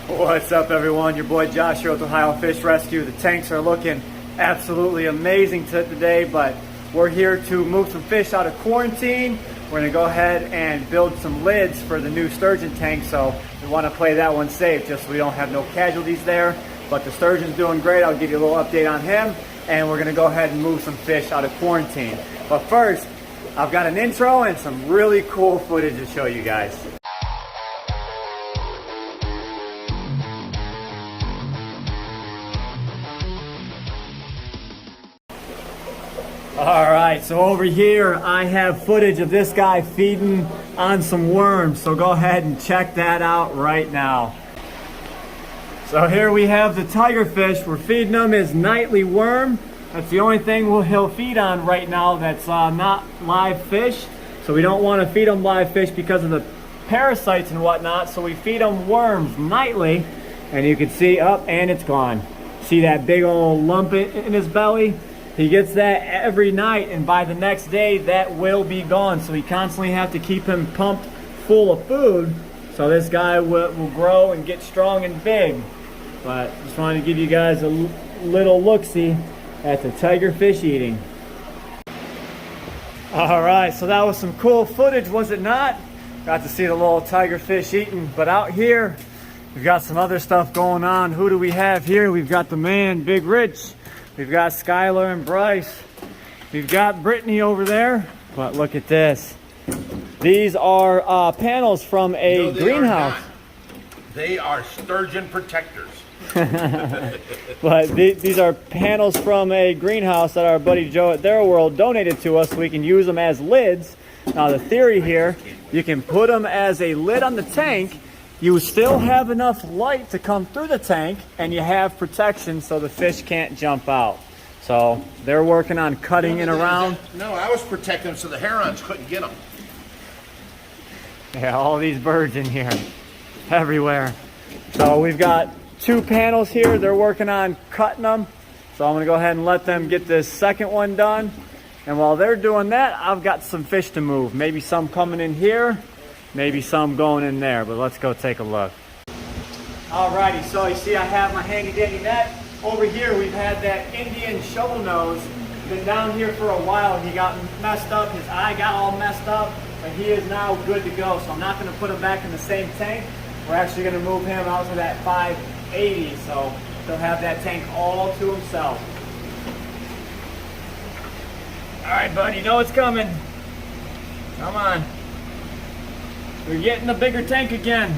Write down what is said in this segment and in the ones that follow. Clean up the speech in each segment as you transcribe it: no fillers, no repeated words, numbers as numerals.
What's up, everyone? Your boy Josh here with Ohio Fish Rescue. The tanks are looking absolutely amazing today, but we're here to move some fish out of quarantine. We're gonna go ahead and build some lids for the new sturgeon tank, so we want to play that one safe just so we don't have no casualties there. But the sturgeon's doing great. I'll give you a little update on him, and we're gonna go ahead and move some fish out of quarantine. But first, I've got an intro and some really cool footage to show you guys. All right, so over here I have footage of this guy feeding on some worms, so go ahead and check that out right now. So here we have the tigerfish. We're feeding him his nightly worm. That's the only thing he'll feed on right now that's not live fish. So we don't want to feed him live fish because of the parasites and whatnot, so we feed him worms nightly. And you can see, and it's gone. See that big old lump in his belly? He gets that every night, and by the next day that will be gone. So we constantly have to keep him pumped full of food so this guy will grow and get strong and big. But just wanted to give you guys a little look-see at the tigerfish eating. All right, so that was some cool footage, was it not? Got to see the little tigerfish eating. But out here we've got some other stuff going on. Who do we have here? We've got the man, Big Rich. We've got Skylar and Bryce. We've got Brittany over there. But look at this. These are panels from a greenhouse. They are sturgeon protectors. But these are panels from a greenhouse that our buddy Joe at Their World donated to us so we can use them as lids. Now the theory here, you can put them as a lid on the tank. You still have enough light to come through the tank, and you have protection so the fish can't jump out. So they're working on cutting it around. No, I was protecting them so the herons couldn't get them. Yeah, all these birds in here, everywhere. So we've got 2 panels here. They're working on cutting them. So I'm gonna go ahead and let them get this second one done. And while they're doing that, I've got some fish to move. Maybe some coming in here. Maybe some going in there, but let's go take a look. Alrighty, so you see I have my handy dandy net. Over here we've had that Indian shovel nose. Been down here for a while. He got messed up, his eye got all messed up, but he is now good to go. So I'm not gonna put him back in the same tank. We're actually gonna move him out to that 580, so he'll have that tank all to himself. Alright, bud, you know it's coming. Come on. We're getting a bigger tank again.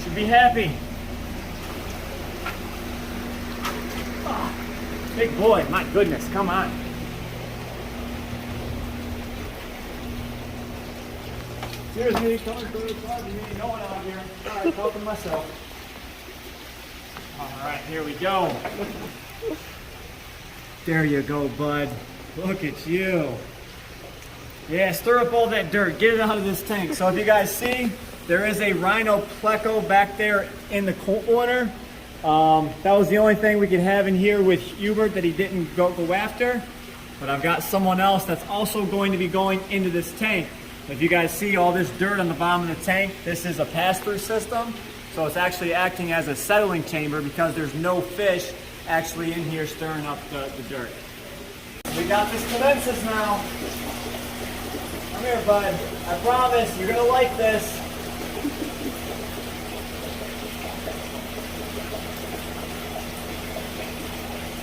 Should be happy. Oh, big boy, my goodness, come on. Seriously, come on, go to the club. You need no one out here. All right, talking to myself. All right, here we go. There you go, bud. Look at you. Yeah, stir up all that dirt. Get it out of this tank. So if you guys see, there is a rhino pleco back there in the corner. That was the only thing we could have in here with Hubert that he didn't go after. But I've got someone else that's also going to be going into this tank. If you guys see all this dirt on the bottom of the tank, this is a pass-through system. So it's actually acting as a settling chamber because there's no fish actually in here stirring up the dirt. We got this calensis now. Come here, bud. I promise you're gonna like this.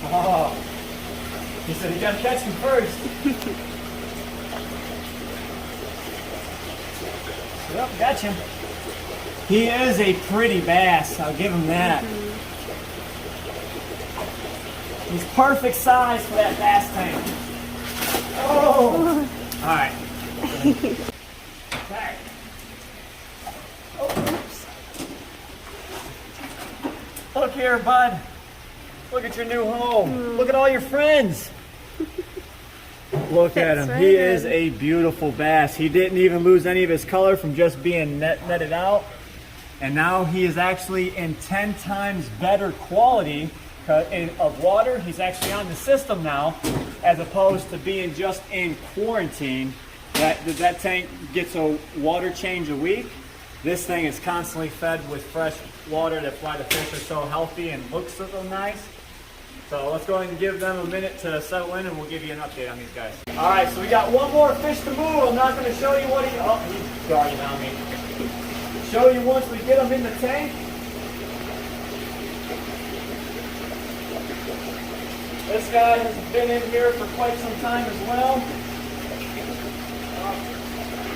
Oh, he said you gotta catch him first. Yep, got him. He is a pretty bass. I'll give him that. He's perfect size for that bass tank. Oh! All right. Okay. Oh, oops. Look here, bud. Look at your new home. Look at all your friends. Look at him. He is a beautiful bass. He didn't even lose any of his color from just being netted out. And now he is actually in 10 times better quality of water. He's actually on the system now, as opposed to being just in quarantine. That tank gets a water change a week. This thing is constantly fed with fresh water. That's why the fish are so healthy and look so nice. So let's go ahead and give them a minute to settle in and we'll give you an update on these guys. All right, so we got one more fish to move. I'm not gonna show you what he's guarding on me. Show you once we get him in the tank. This guy has been in here for quite some time as well.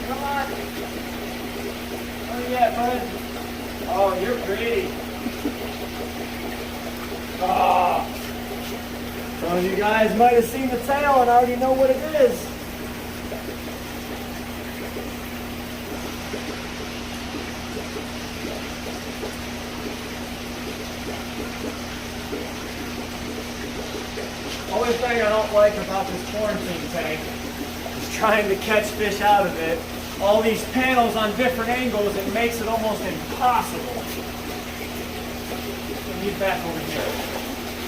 Come on. Oh yeah, bud. Oh, you're pretty. Oh. Some of you guys might have seen the tail and already know what it is. Only thing I don't like about this quarantine tank is trying to catch fish out of it. All these panels on different angles, it makes it almost impossible. Get back over here.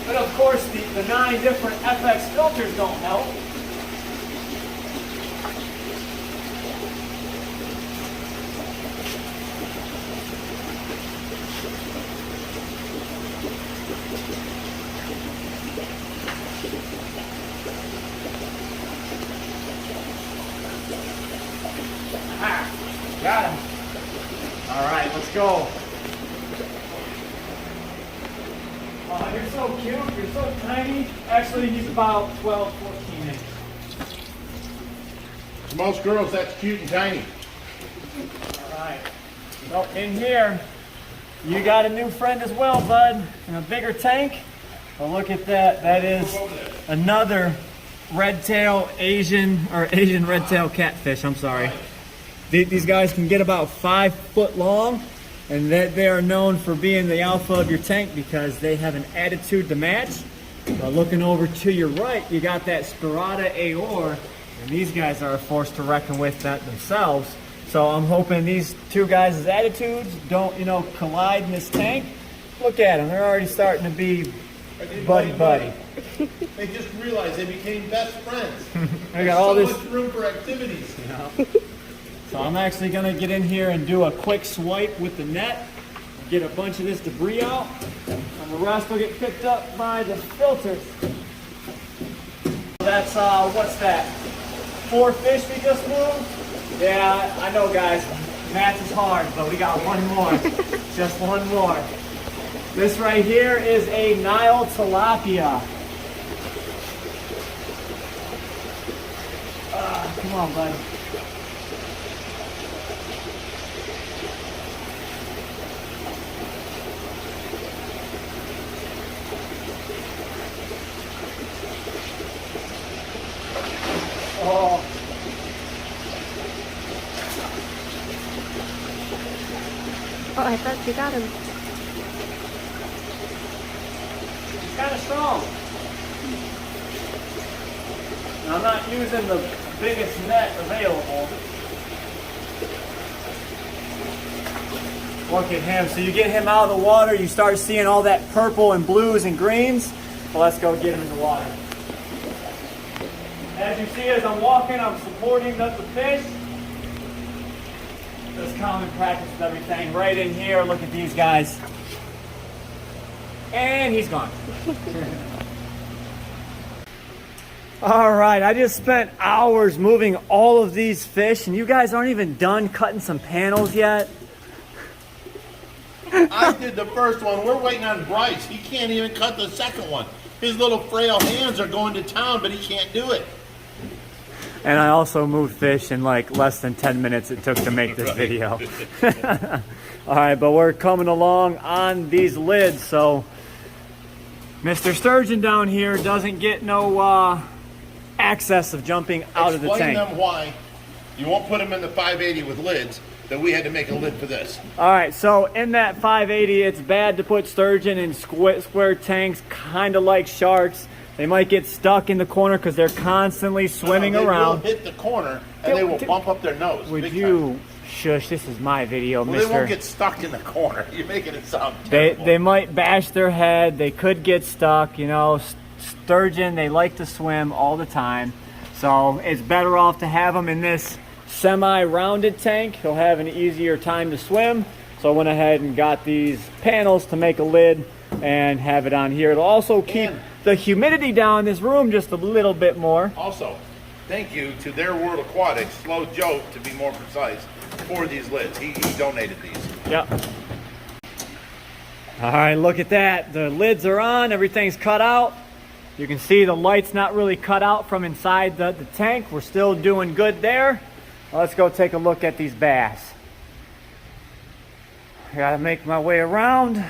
But of course, the 9 different FX filters don't help. Got him. All right, let's go. Oh, you're so cute. You're so tiny. Actually, he's about 12, 14 inches. To most girls, that's cute and tiny. All right. So in here, you got a new friend as well, bud. In a bigger tank. Well, look at that. That is another Asian red-tail catfish. I'm sorry. These guys can get about 5 foot long, and they are known for being the alpha of your tank because they have an attitude to match. Looking over to your right, you got that Spirata Aor, and these guys are a force to reckon with that themselves. So I'm hoping these two guys' attitudes don't, collide in this tank. Look at them; they're already starting to be buddy. They just realized they became best friends. I got all this much room for activities. So I'm actually going to get in here and do a quick swipe with the net, get a bunch of this debris out, and the rest will get picked up by the filters. That's, what's that, 4 fish we just moved? Yeah, I know guys, math is hard, but we got one more, just one more. This right here is a Nile Tilapia. Come on, buddy. Oh. Oh, I thought you got him. It's kind of strong. Now, I'm not using the biggest net available. Look at him. So you get him out of the water, you start seeing all that purple and blues and greens. Well, let's go get him in the water. As you see, as I'm walking, I'm supporting the fish. Just common practice with everything. Right in here, look at these guys. And he's gone. All right, I just spent hours moving all of these fish, and you guys aren't even done cutting some panels yet. I did the first one. We're waiting on Bryce. He can't even cut the second one. His little frail hands are going to town, but he can't do it. And I also moved fish in like less than 10 minutes it took to make this video. All right, but we're coming along on these lids, so Mr. Sturgeon down here doesn't get no access of jumping out of the tank. Explain them why you won't put them in the 580 with lids, that we had to make a lid for this. All right, so in that 580, it's bad to put sturgeon in square tanks, kind of like sharks. They might get stuck in the corner because they're constantly swimming around. They will hit the corner and they will bump up their nose. Would you shush? This is my video, well, mister. They won't get stuck in the corner. You're making it sound terrible. They might bash their head. They could get stuck. Sturgeon, they like to swim all the time. So it's better off to have them in this semi-rounded tank, he'll have an easier time to swim. So I went ahead and got these panels to make a lid and have it on here. It'll also keep the humidity down in this room just a little bit more. Also, thank you to Their World Aquatics, Slow Joe to be more precise, for these lids. He donated these. Yep. All right, look at that. The lids are on, everything's cut out. You can see the light's not really cut out from inside the tank. We're still doing good there. Let's go take a look at these bass. I gotta make my way around.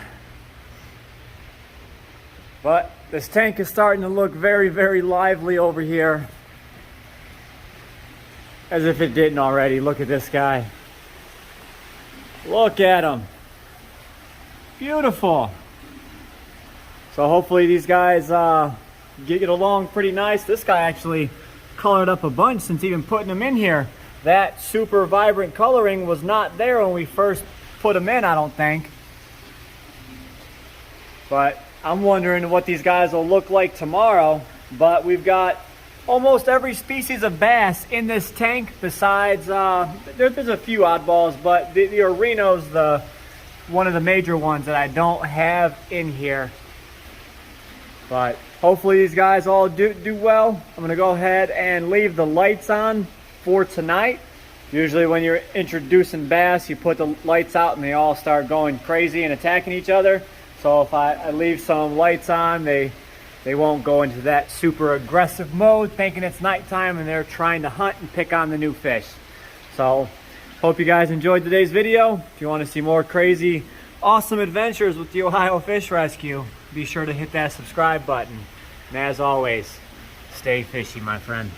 But this tank is starting to look very, very lively over here. As if it didn't already. Look at this guy. Look at him. Beautiful. So hopefully these guys get along pretty nice. This guy actually colored up a bunch since even putting them in here. That super vibrant coloring was not there when we first put them in, I don't think. But I'm wondering what these guys will look like tomorrow. But we've got almost every species of bass in this tank besides, there's a few oddballs, but the Orino's one of the major ones that I don't have in here. But hopefully these guys all do well. I'm gonna go ahead and leave the lights on for tonight. Usually when you're introducing bass, you put the lights out and they all start going crazy and attacking each other. So if I leave some lights on, they won't go into that super aggressive mode thinking it's nighttime and they're trying to hunt and pick on the new fish. So hope you guys enjoyed today's video. If you want to see more crazy, awesome adventures with the Ohio Fish Rescue, be sure to hit that subscribe button. And as always, stay fishy, my friend.